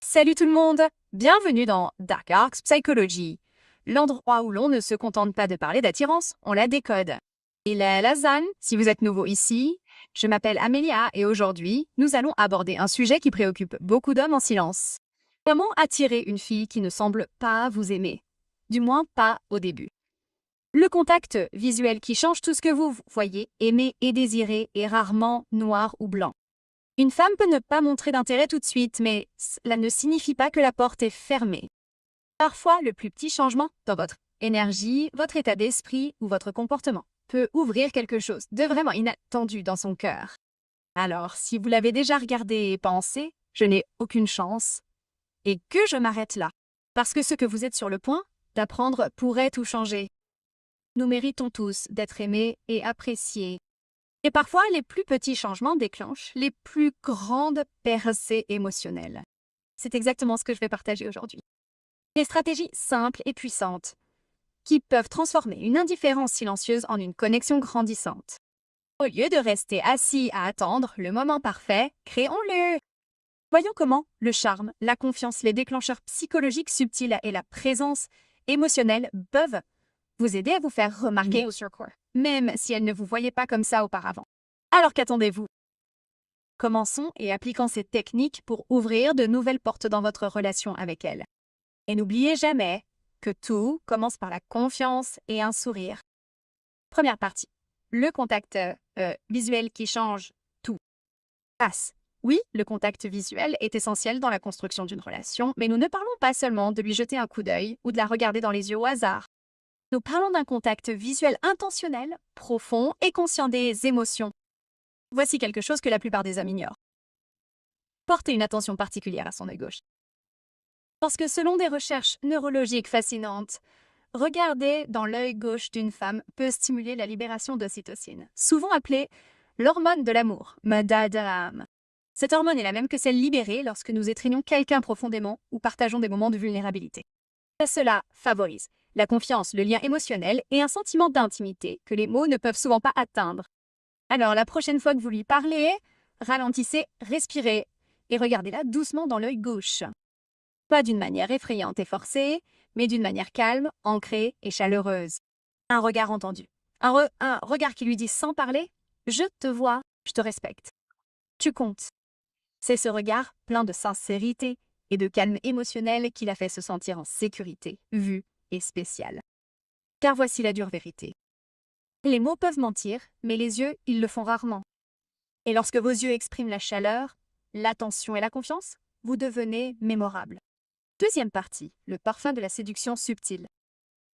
Salut tout le monde! Bienvenue dans Dark Arts Psychology, l'endroit où l'on ne se contente pas de parler d'attirance, on la décode. Il est Lazane, si vous êtes nouveau ici, je m'appelle Amelia et aujourd'hui, nous allons aborder un sujet qui préoccupe beaucoup d'hommes en silence. Comment attirer une fille qui ne semble pas vous aimer? Du moins pas au début. Le contact visuel qui change tout ce que vous voyez, aimer et désirer est rarement noir ou blanc. Une femme peut ne pas montrer d'intérêt tout de suite, mais cela ne signifie pas que la porte est fermée. Parfois, le plus petit changement dans votre énergie, votre état d'esprit ou votre comportement peut ouvrir quelque chose de vraiment inattendu dans son cœur. Alors, si vous l'avez déjà regardé et pensé, je n'ai aucune chance, et que je m'arrête là, parce que ce que vous êtes sur le point d'apprendre pourrait tout changer. Nous méritons tous d'être aimés et appréciés. Et parfois, les plus petits changements déclenchent les plus grandes percées émotionnelles. C'est exactement ce que je vais partager aujourd'hui. Des stratégies simples et puissantes qui peuvent transformer une indifférence silencieuse en une connexion grandissante. Au lieu de rester assis à attendre le moment parfait, créons-le! Voyons comment le charme, la confiance, les déclencheurs psychologiques subtils et la présence émotionnelle peuvent vous aider à vous faire remarquer même si elle ne vous voyait pas comme ça auparavant. Alors qu'attendez-vous? Commençons et appliquons ces techniques pour ouvrir de nouvelles portes dans votre relation avec elle. Et n'oubliez jamais que tout commence par la confiance et un sourire. Première partie. Le contact visuel qui change tout. Passe. Oui, le contact visuel est essentiel dans la construction d'une relation, mais nous ne parlons pas seulement de lui jeter un coup d'œil ou de la regarder dans les yeux au hasard. Nous parlons d'un contact visuel intentionnel, profond et conscient des émotions. Voici quelque chose que la plupart des hommes ignorent. Portez une attention particulière à son œil gauche. Parce que selon des recherches neurologiques fascinantes, regarder dans l'œil gauche d'une femme peut stimuler la libération d'ocytocine, souvent appelée l'hormone de l'amour, madame. Cette hormone est la même que celle libérée lorsque nous étreignons quelqu'un profondément ou partageons des moments de vulnérabilité. Cela favorise la confiance, le lien émotionnel et un sentiment d'intimité que les mots ne peuvent souvent pas atteindre. Alors, la prochaine fois que vous lui parlez, ralentissez, respirez et regardez-la doucement dans l'œil gauche. Pas d'une manière effrayante et forcée, mais d'une manière calme, ancrée et chaleureuse. Un regard entendu. Un regard qui lui dit sans parler « Je te vois, je te respecte. Tu comptes ». C'est ce regard plein de sincérité et de calme émotionnel qui la fait se sentir en sécurité, vue et spéciale. Car voici la dure vérité. Les mots peuvent mentir, mais les yeux, ils le font rarement. Et lorsque vos yeux expriment la chaleur, l'attention et la confiance, vous devenez mémorable. Deuxième partie, le parfum de la séduction subtile.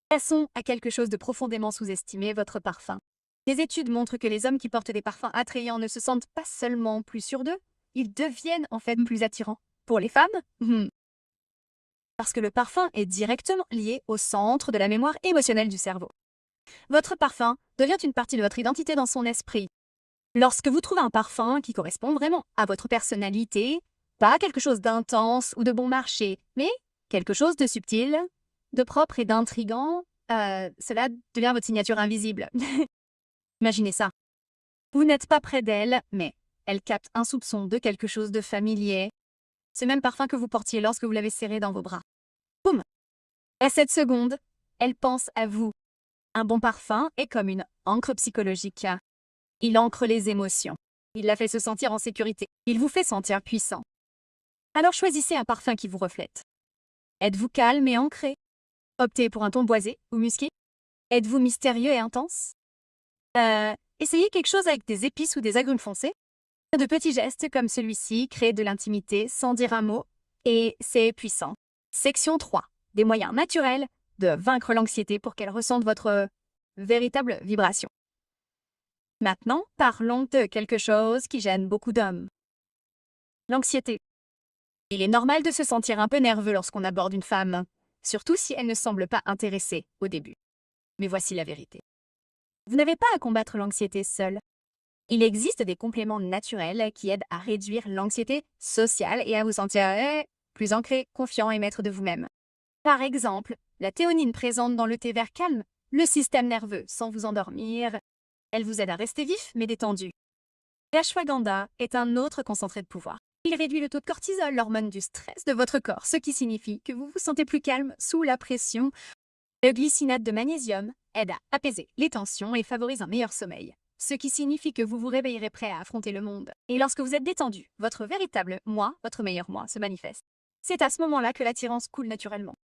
Passons à quelque chose de profondément sous-estimé, votre parfum. Des études montrent que les hommes qui portent des parfums attrayants ne se sentent pas seulement plus sûrs d'eux, ils deviennent en fait plus attirants. Pour les femmes, parce que le parfum est directement lié au centre de la mémoire émotionnelle du cerveau. Votre parfum devient une partie de votre identité dans son esprit. Lorsque vous trouvez un parfum qui correspond vraiment à votre personnalité, pas quelque chose d'intense ou de bon marché, mais quelque chose de subtil, de propre et d'intrigant, cela devient votre signature invisible. Imaginez ça. Vous n'êtes pas près d'elle, mais elle capte un soupçon de quelque chose de familier. Ce même parfum que vous portiez lorsque vous l'avez serré dans vos bras. Boum! À cette seconde, elle pense à vous. Un bon parfum est comme une encre psychologique. Il ancre les émotions. Il la fait se sentir en sécurité. Il vous fait sentir puissant. Alors choisissez un parfum qui vous reflète. Êtes-vous calme et ancré? Optez pour un ton boisé ou musqué? Êtes-vous mystérieux et intense? Essayez quelque chose avec des épices ou des agrumes foncés. De petits gestes comme celui-ci créent de l'intimité sans dire un mot, et c'est puissant. Section 3. Des moyens naturels de vaincre l'anxiété pour qu'elle ressente votre véritable vibration. Maintenant, parlons de quelque chose qui gêne beaucoup d'hommes. L'anxiété. Il est normal de se sentir un peu nerveux lorsqu'on aborde une femme, surtout si elle ne semble pas intéressée au début. Mais voici la vérité. Vous n'avez pas à combattre l'anxiété seul. Il existe des compléments naturels qui aident à réduire l'anxiété sociale et à vous sentir plus ancré, confiant et maître de vous-même. Par exemple, la théonine présente dans le thé vert calme le système nerveux sans vous endormir. Elle vous aide à rester vif mais détendu. L'ashwagandha est un autre concentré de pouvoir. Il réduit le taux de cortisol, l'hormone du stress de votre corps, ce qui signifie que vous vous sentez plus calme sous la pression. Le glycinate de magnésium aide à apaiser les tensions et favorise un meilleur sommeil, ce qui signifie que vous vous réveillerez prêt à affronter le monde. Et lorsque vous êtes détendu, votre véritable moi, votre meilleur moi, se manifeste. C'est à ce moment-là que l'attirance coule naturellement.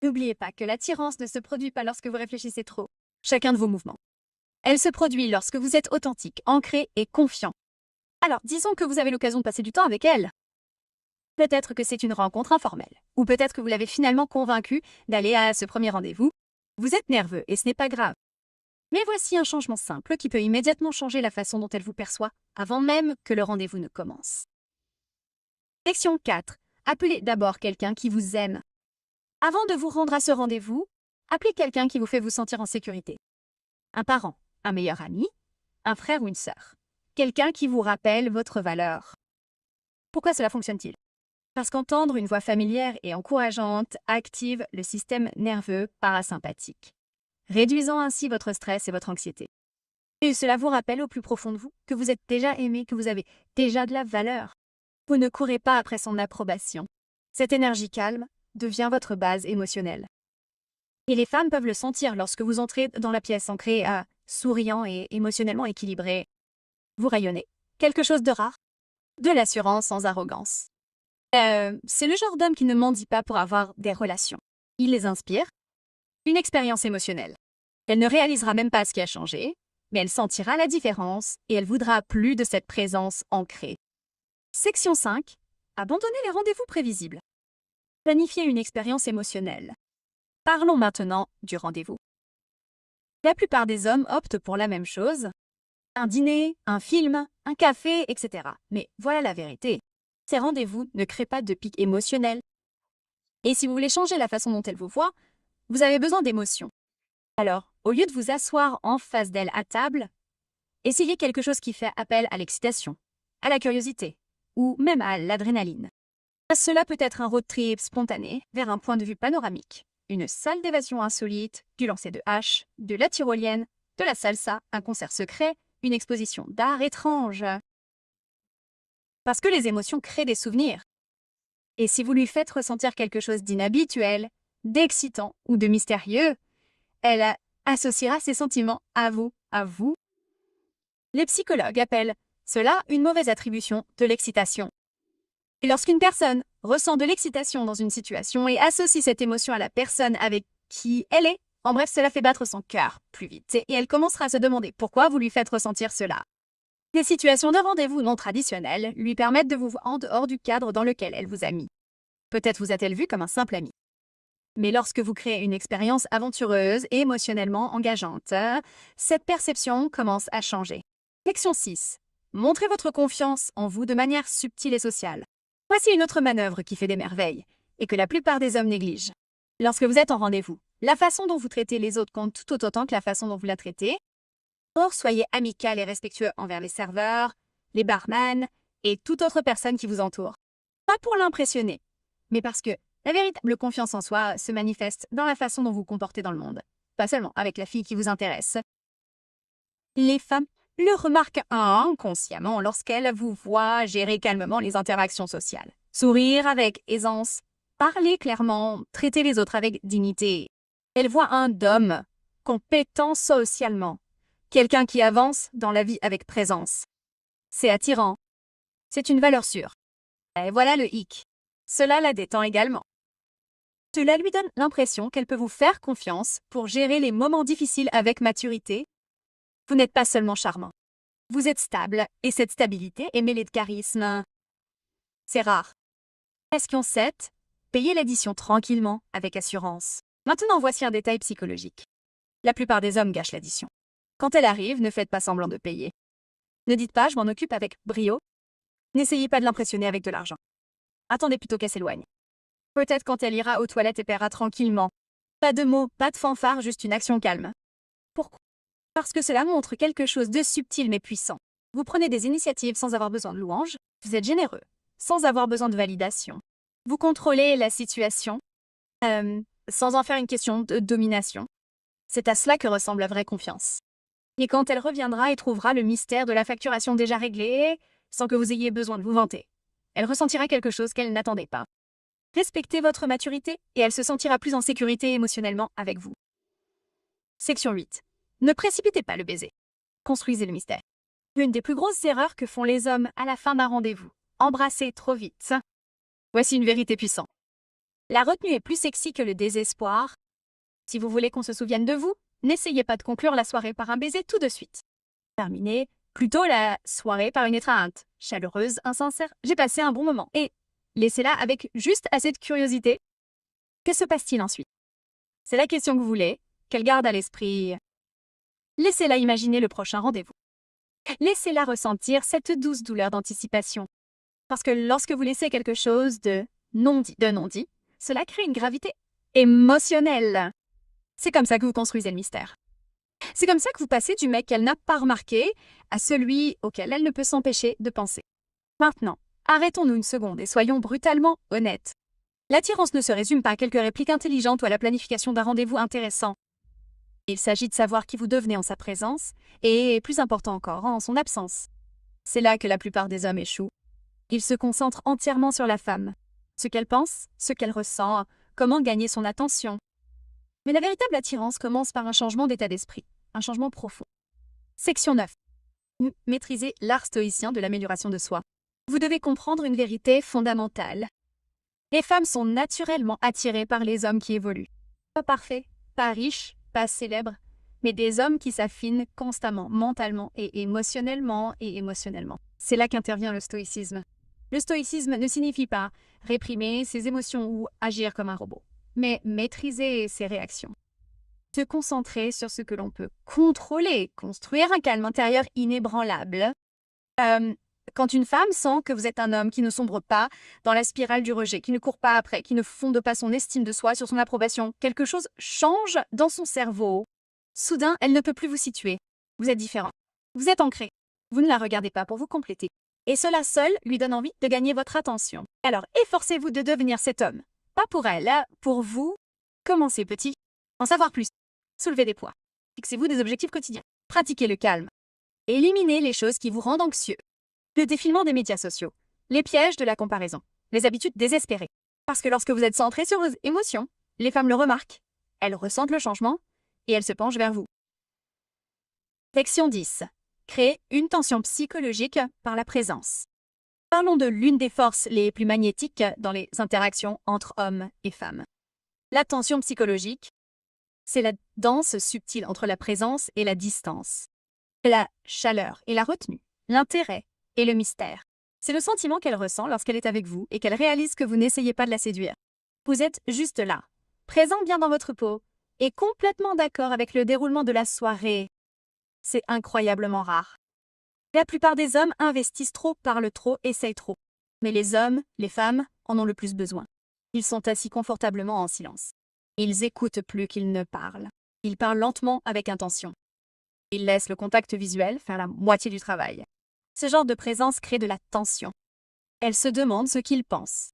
N'oubliez pas que l'attirance ne se produit pas lorsque vous réfléchissez trop. Chacun de vos mouvements. Elle se produit lorsque vous êtes authentique, ancré et confiant. Alors, disons que vous avez l'occasion de passer du temps avec elle. Peut-être que c'est une rencontre informelle, ou peut-être que vous l'avez finalement convaincu d'aller à ce premier rendez-vous. Vous êtes nerveux et ce n'est pas grave. Mais voici un changement simple qui peut immédiatement changer la façon dont elle vous perçoit avant même que le rendez-vous ne commence. Section 4. Appelez d'abord quelqu'un qui vous aime. Avant de vous rendre à ce rendez-vous, appelez quelqu'un qui vous fait vous sentir en sécurité. Un parent, un meilleur ami, un frère ou une sœur. Quelqu'un qui vous rappelle votre valeur. Pourquoi cela fonctionne-t-il? Parce qu'entendre une voix familière et encourageante active le système nerveux parasympathique, réduisant ainsi votre stress et votre anxiété. Et cela vous rappelle au plus profond de vous que vous êtes déjà aimé, que vous avez déjà de la valeur. Vous ne courez pas après son approbation. Cette énergie calme devient votre base émotionnelle. Et les femmes peuvent le sentir lorsque vous entrez dans la pièce ancrée, souriant et émotionnellement équilibré. Vous rayonnez. Quelque chose de rare. De l'assurance sans arrogance. C'est le genre d'homme qui ne mendie pas pour avoir des relations. Il les inspire. Une expérience émotionnelle. Elle ne réalisera même pas ce qui a changé, mais elle sentira la différence et elle voudra plus de cette présence ancrée. Section 5. Abandonnez les rendez-vous prévisibles. Planifiez une expérience émotionnelle. Parlons maintenant du rendez-vous. La plupart des hommes optent pour la même chose. Un dîner, un film, un café, etc. Mais voilà la vérité. Ces rendez-vous ne créent pas de pic émotionnel. Et si vous voulez changer la façon dont elle vous voit, vous avez besoin d'émotions. Alors, au lieu de vous asseoir en face d'elle à table, essayez quelque chose qui fait appel à l'excitation, à la curiosité, ou même à l'adrénaline. Cela peut être un road trip spontané vers un point de vue panoramique, une salle d'évasion insolite, du lancer de hache, de la tyrolienne, de la salsa, un concert secret, une exposition d'art étrange. Parce que les émotions créent des souvenirs. Et si vous lui faites ressentir quelque chose d'inhabituel, d'excitant ou de mystérieux, elle associera ses sentiments à vous. Les psychologues appellent cela une mauvaise attribution de l'excitation. Et lorsqu'une personne ressent de l'excitation dans une situation et associe cette émotion à la personne avec qui elle est, en bref, cela fait battre son cœur plus vite et elle commencera à se demander pourquoi vous lui faites ressentir cela. Les situations de rendez-vous non traditionnelles lui permettent de vous voir en dehors du cadre dans lequel elle vous a mis. Peut-être vous a-t-elle vu comme un simple ami. Mais lorsque vous créez une expérience aventureuse et émotionnellement engageante, cette perception commence à changer. Section 6. Montrez votre confiance en vous de manière subtile et sociale. Voici une autre manœuvre qui fait des merveilles et que la plupart des hommes négligent. Lorsque vous êtes en rendez-vous, la façon dont vous traitez les autres compte tout autant que la façon dont vous la traitez. Or, soyez amical et respectueux envers les serveurs, les barman et toute autre personne qui vous entoure. Pas pour l'impressionner, mais parce que la véritable confiance en soi se manifeste dans la façon dont vous vous comportez dans le monde, pas seulement avec la fille qui vous intéresse. Les femmes le remarquent inconsciemment lorsqu'elles vous voient gérer calmement les interactions sociales, sourire avec aisance, parler clairement, traiter les autres avec dignité. Elles voient un homme compétent socialement, quelqu'un qui avance dans la vie avec présence. C'est attirant. C'est une valeur sûre. Et voilà le hic. Cela la détend également. Cela lui donne l'impression qu'elle peut vous faire confiance pour gérer les moments difficiles avec maturité. Vous n'êtes pas seulement charmant. Vous êtes stable, et cette stabilité est mêlée de charisme. C'est rare. Question 7. Payez l'addition tranquillement, avec assurance. Maintenant, voici un détail psychologique. La plupart des hommes gâchent l'addition. Quand elle arrive, ne faites pas semblant de payer. Ne dites pas « je m'en occupe avec brio ». N'essayez pas de l'impressionner avec de l'argent. Attendez plutôt qu'elle s'éloigne. Peut-être quand elle ira aux toilettes et paiera tranquillement. Pas de mots, pas de fanfare, juste une action calme. Pourquoi? Parce que cela montre quelque chose de subtil mais puissant. Vous prenez des initiatives sans avoir besoin de louanges, vous êtes généreux, sans avoir besoin de validation. Vous contrôlez la situation, sans en faire une question de domination. C'est à cela que ressemble la vraie confiance. Et quand elle reviendra et trouvera le mystère de la facturation déjà réglé, sans que vous ayez besoin de vous vanter, Elle ressentira quelque chose qu'elle n'attendait pas. Respectez votre maturité et elle se sentira plus en sécurité émotionnellement avec vous. Section 8. Ne précipitez pas le baiser. Construisez le mystère. L'une des plus grosses erreurs que font les hommes à la fin d'un rendez-vous. Embrasser trop vite. Voici une vérité puissante. La retenue est plus sexy que le désespoir. Si vous voulez qu'on se souvienne de vous, n'essayez pas de conclure la soirée par un baiser tout de suite. Terminez plutôt la soirée par une étreinte chaleureuse, insincère. J'ai passé un bon moment. Et laissez-la avec juste assez de curiosité. Que se passe-t-il ensuite? C'est la question que vous voulez, qu'elle garde à l'esprit. Laissez-la imaginer le prochain rendez-vous. Laissez-la ressentir cette douce douleur d'anticipation. Parce que lorsque vous laissez quelque chose de non-dit, cela crée une gravité émotionnelle. C'est comme ça que vous construisez le mystère. C'est comme ça que vous passez du mec qu'elle n'a pas remarqué à celui auquel elle ne peut s'empêcher de penser. Maintenant, arrêtons-nous une seconde et soyons brutalement honnêtes. L'attirance ne se résume pas à quelques répliques intelligentes ou à la planification d'un rendez-vous intéressant. Il s'agit de savoir qui vous devenez en sa présence et, plus important encore, en son absence. C'est là que la plupart des hommes échouent. Ils se concentrent entièrement sur la femme. Ce qu'elle pense, ce qu'elle ressent, comment gagner son attention. Mais la véritable attirance commence par un changement d'état d'esprit, un changement profond. Section 9. Maîtrisez l'art stoïcien de l'amélioration de soi. Vous devez comprendre une vérité fondamentale. Les femmes sont naturellement attirées par les hommes qui évoluent. Pas parfaits, pas riches, pas célèbres, mais des hommes qui s'affinent constamment, mentalement et émotionnellement. C'est là qu'intervient le stoïcisme. Le stoïcisme ne signifie pas réprimer ses émotions ou agir comme un robot, mais maîtriser ses réactions. Se concentrer sur ce que l'on peut contrôler, construire un calme intérieur inébranlable. Quand une femme sent que vous êtes un homme qui ne sombre pas dans la spirale du rejet, qui ne court pas après, qui ne fonde pas son estime de soi sur son approbation, quelque chose change dans son cerveau. Soudain, elle ne peut plus vous situer. Vous êtes différent. Vous êtes ancré. Vous ne la regardez pas pour vous compléter. Et cela seul lui donne envie de gagner votre attention. Alors, efforcez-vous de devenir cet homme. Pas pour elle, pour vous. Commencez petit. En savoir plus. Soulevez des poids. Fixez-vous des objectifs quotidiens. Pratiquez le calme. Éliminez les choses qui vous rendent anxieux. Le défilement des médias sociaux. Les pièges de la comparaison. Les habitudes désespérées. Parce que lorsque vous êtes centré sur vos émotions, les femmes le remarquent. Elles ressentent le changement et elles se penchent vers vous. Section 10. Créer une tension psychologique par la présence. Parlons de l'une des forces les plus magnétiques dans les interactions entre hommes et femmes. La tension psychologique, c'est la danse subtile entre la présence et la distance. La chaleur et la retenue, l'intérêt et le mystère. C'est le sentiment qu'elle ressent lorsqu'elle est avec vous et qu'elle réalise que vous n'essayez pas de la séduire. Vous êtes juste là, présent bien dans votre peau et complètement d'accord avec le déroulement de la soirée. C'est incroyablement rare. La plupart des hommes investissent trop, parlent trop, essayent trop. Mais les hommes, les femmes, en ont le plus besoin. Ils sont assis confortablement en silence. Ils écoutent plus qu'ils ne parlent. Ils parlent lentement avec intention. Ils laissent le contact visuel faire la moitié du travail. Ce genre de présence crée de la tension. Elle se demande ce qu'ils pensent.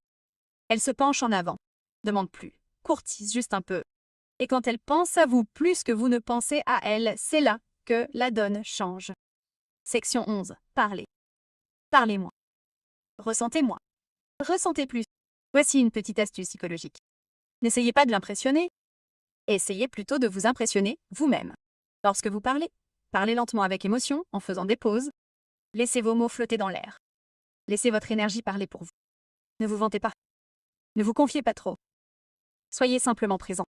Elle se penche en avant. Demande plus. Courtise juste un peu. Et quand elle pense à vous plus que vous ne pensez à elle, c'est là que la donne change. Section 11. Parlez. Parlez-moi. Ressentez-moi. Ressentez plus. Voici une petite astuce psychologique. N'essayez pas de l'impressionner. Essayez plutôt de vous impressionner vous-même. Lorsque vous parlez, parlez lentement avec émotion, en faisant des pauses. Laissez vos mots flotter dans l'air. Laissez votre énergie parler pour vous. Ne vous vantez pas. Ne vous confiez pas trop. Soyez simplement présent.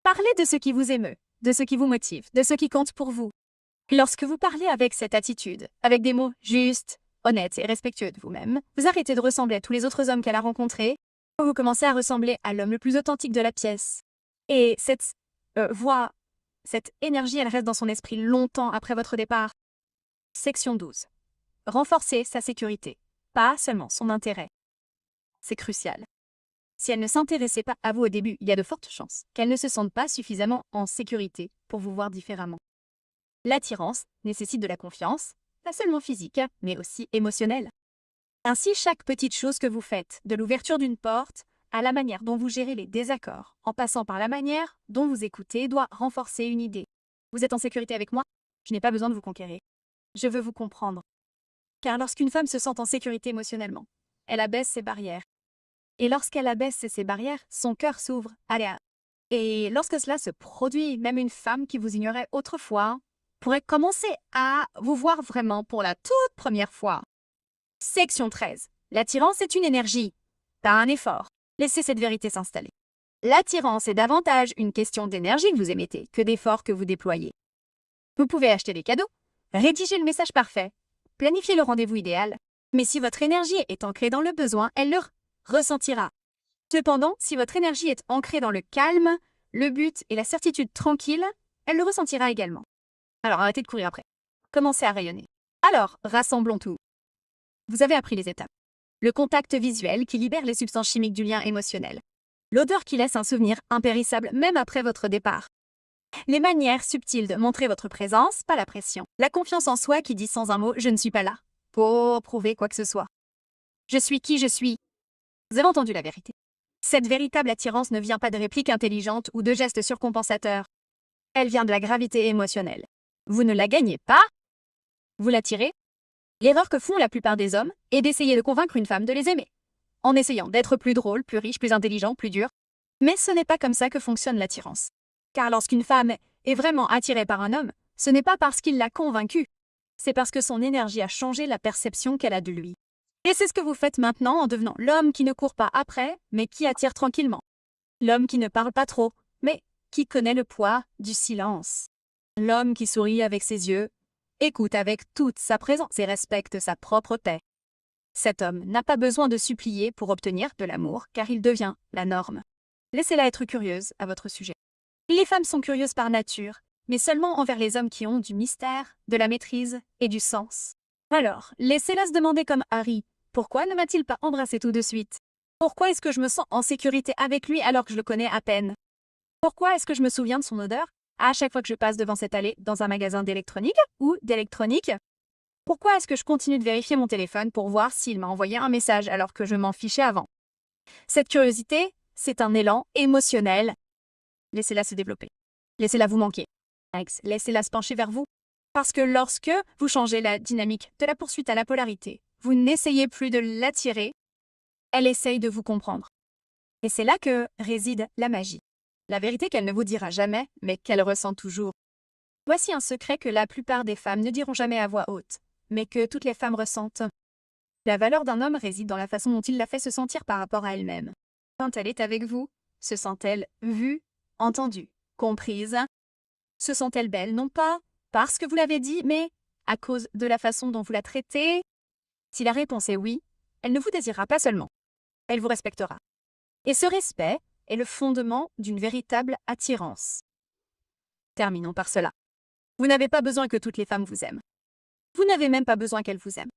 Parlez de ce qui vous émeut, de ce qui vous motive, de ce qui compte pour vous. Lorsque vous parlez avec cette attitude, avec des mots justes, honnêtes et respectueux de vous-même, vous arrêtez de ressembler à tous les autres hommes qu'elle a rencontrés, vous commencez à ressembler à l'homme le plus authentique de la pièce. Et cette voix, cette énergie, elle reste dans son esprit longtemps après votre départ. Section 12. Renforcer sa sécurité, pas seulement son intérêt. C'est crucial. Si elle ne s'intéressait pas à vous au début, il y a de fortes chances qu'elle ne se sente pas suffisamment en sécurité pour vous voir différemment. L'attirance nécessite de la confiance, pas seulement physique, mais aussi émotionnelle. Ainsi, chaque petite chose que vous faites, de l'ouverture d'une porte à la manière dont vous gérez les désaccords, en passant par la manière dont vous écoutez, doit renforcer une idée. Vous êtes en sécurité avec moi? Je n'ai pas besoin de vous conquérir. Je veux vous comprendre. Car lorsqu'une femme se sent en sécurité émotionnellement, elle abaisse ses barrières. Et lorsqu'elle abaisse ses barrières, son cœur s'ouvre. Allez. Et lorsque cela se produit, même une femme qui vous ignorait autrefois pourrait commencer à vous voir vraiment pour la toute première fois. Section 13. L'attirance est une énergie, pas un effort. Laissez cette vérité s'installer. L'attirance est davantage une question d'énergie que vous émettez que d'efforts que vous déployez. Vous pouvez acheter des cadeaux, rédiger le message parfait, planifier le rendez-vous idéal, mais si votre énergie est ancrée dans le besoin, elle le ressentira. Cependant, si votre énergie est ancrée dans le calme, le but et la certitude tranquille, elle le ressentira également. Alors arrêtez de courir après. Commencez à rayonner. Alors, rassemblons tout. Vous avez appris les étapes. Le contact visuel qui libère les substances chimiques du lien émotionnel. L'odeur qui laisse un souvenir impérissable même après votre départ. Les manières subtiles de montrer votre présence, pas la pression. La confiance en soi qui dit sans un mot « je ne suis pas là » pour prouver quoi que ce soit. Je suis qui je suis. Vous avez entendu la vérité. Cette véritable attirance ne vient pas de répliques intelligentes ou de gestes surcompensateurs. Elle vient de la gravité émotionnelle. Vous ne la gagnez pas, vous l'attirez. L'erreur que font la plupart des hommes est d'essayer de convaincre une femme de les aimer, en essayant d'être plus drôle, plus riche, plus intelligent, plus dur. Mais ce n'est pas comme ça que fonctionne l'attirance. Car lorsqu'une femme est vraiment attirée par un homme, ce n'est pas parce qu'il l'a convaincue, c'est parce que son énergie a changé la perception qu'elle a de lui. Et c'est ce que vous faites maintenant en devenant l'homme qui ne court pas après, mais qui attire tranquillement. L'homme qui ne parle pas trop, mais qui connaît le poids du silence. L'homme qui sourit avec ses yeux, écoute avec toute sa présence et respecte sa propre paix. Cet homme n'a pas besoin de supplier pour obtenir de l'amour, car il devient la norme. Laissez-la être curieuse à votre sujet. Les femmes sont curieuses par nature, mais seulement envers les hommes qui ont du mystère, de la maîtrise et du sens. Alors, laissez-la se demander comme Harry, pourquoi ne m'a-t-il pas embrassé tout de suite? Pourquoi est-ce que je me sens en sécurité avec lui alors que je le connais à peine? Pourquoi est-ce que je me souviens de son odeur à chaque fois que je passe devant cette allée dans un magasin d'électronique ou d'électronique? Pourquoi est-ce que je continue de vérifier mon téléphone pour voir s'il m'a envoyé un message alors que je m'en fichais avant? Cette curiosité, c'est un élan émotionnel. Laissez-la se développer. Laissez-la vous manquer. Laissez-la se pencher vers vous. Parce que lorsque vous changez la dynamique de la poursuite à la polarité, vous n'essayez plus de l'attirer, elle essaye de vous comprendre. Et c'est là que réside la magie. La vérité qu'elle ne vous dira jamais, mais qu'elle ressent toujours. Voici un secret que la plupart des femmes ne diront jamais à voix haute, mais que toutes les femmes ressentent. La valeur d'un homme réside dans la façon dont il la fait se sentir par rapport à elle-même. Quand elle est avec vous, se sent-elle vue, entendue, comprise? Se sent-elle belle, non pas parce que vous l'avez dit, mais à cause de la façon dont vous la traitez? Si la réponse est oui, elle ne vous désirera pas seulement. Elle vous respectera. Et ce respect est le fondement d'une véritable attirance. Terminons par cela. Vous n'avez pas besoin que toutes les femmes vous aiment. Vous n'avez même pas besoin qu'elles vous aiment.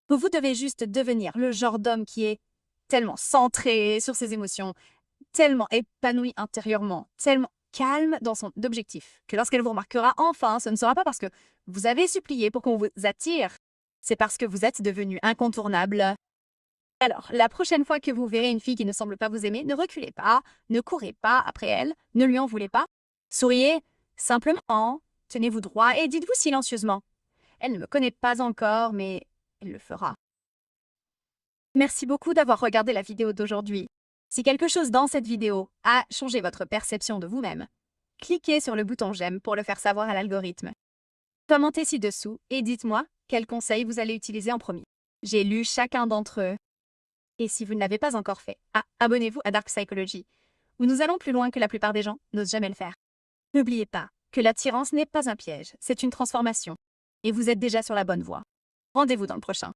Vous devez juste devenir le genre d'homme qui est tellement centré sur ses émotions, tellement épanoui intérieurement, tellement calme dans son objectif, que lorsqu'elle vous remarquera enfin, ce ne sera pas parce que vous avez supplié pour qu'on vous attire, c'est parce que vous êtes devenu incontournable. Alors, la prochaine fois que vous verrez une fille qui ne semble pas vous aimer, ne reculez pas, ne courez pas après elle, ne lui en voulez pas. Souriez simplement, tenez-vous droit et dites-vous silencieusement. Elle ne me connaît pas encore, mais elle le fera. Merci beaucoup d'avoir regardé la vidéo d'aujourd'hui. Si quelque chose dans cette vidéo a changé votre perception de vous-même, cliquez sur le bouton j'aime pour le faire savoir à l'algorithme. Commentez ci-dessous et dites-moi quels conseils vous allez utiliser en premier. J'ai lu chacun d'entre eux. Et si vous ne l'avez pas encore fait, abonnez-vous à Dark Psychology, où nous allons plus loin que la plupart des gens n'osent jamais le faire. N'oubliez pas que l'attirance n'est pas un piège, c'est une transformation. Et vous êtes déjà sur la bonne voie. Rendez-vous dans le prochain.